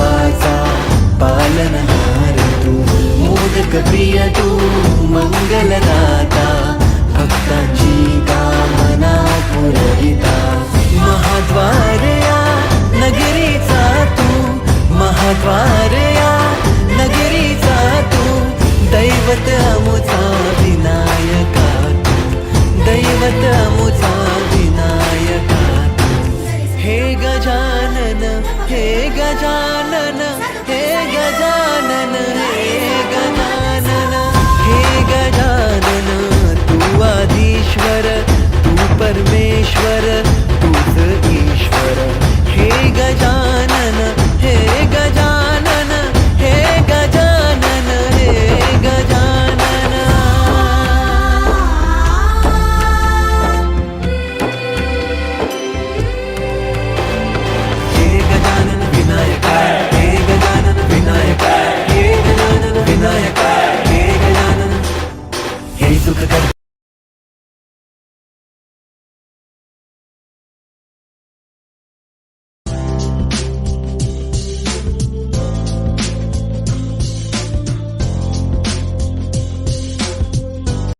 सर्वाचा पालनहार तू, मोदक प्रिय तू, मंगलदाता, भक्तांची कामना पुरविता. महाद्वार या नगरीचा तू, महाद्वार या नगरीचा तू, दैवत अमुचा विनायका तू, दैवत अमुचा विनायका तू. हे गजानन, हे गजानन, हे गजानन, हे गजानन, हे गजानन. तू आदिश्वर, तू परमेश्वर,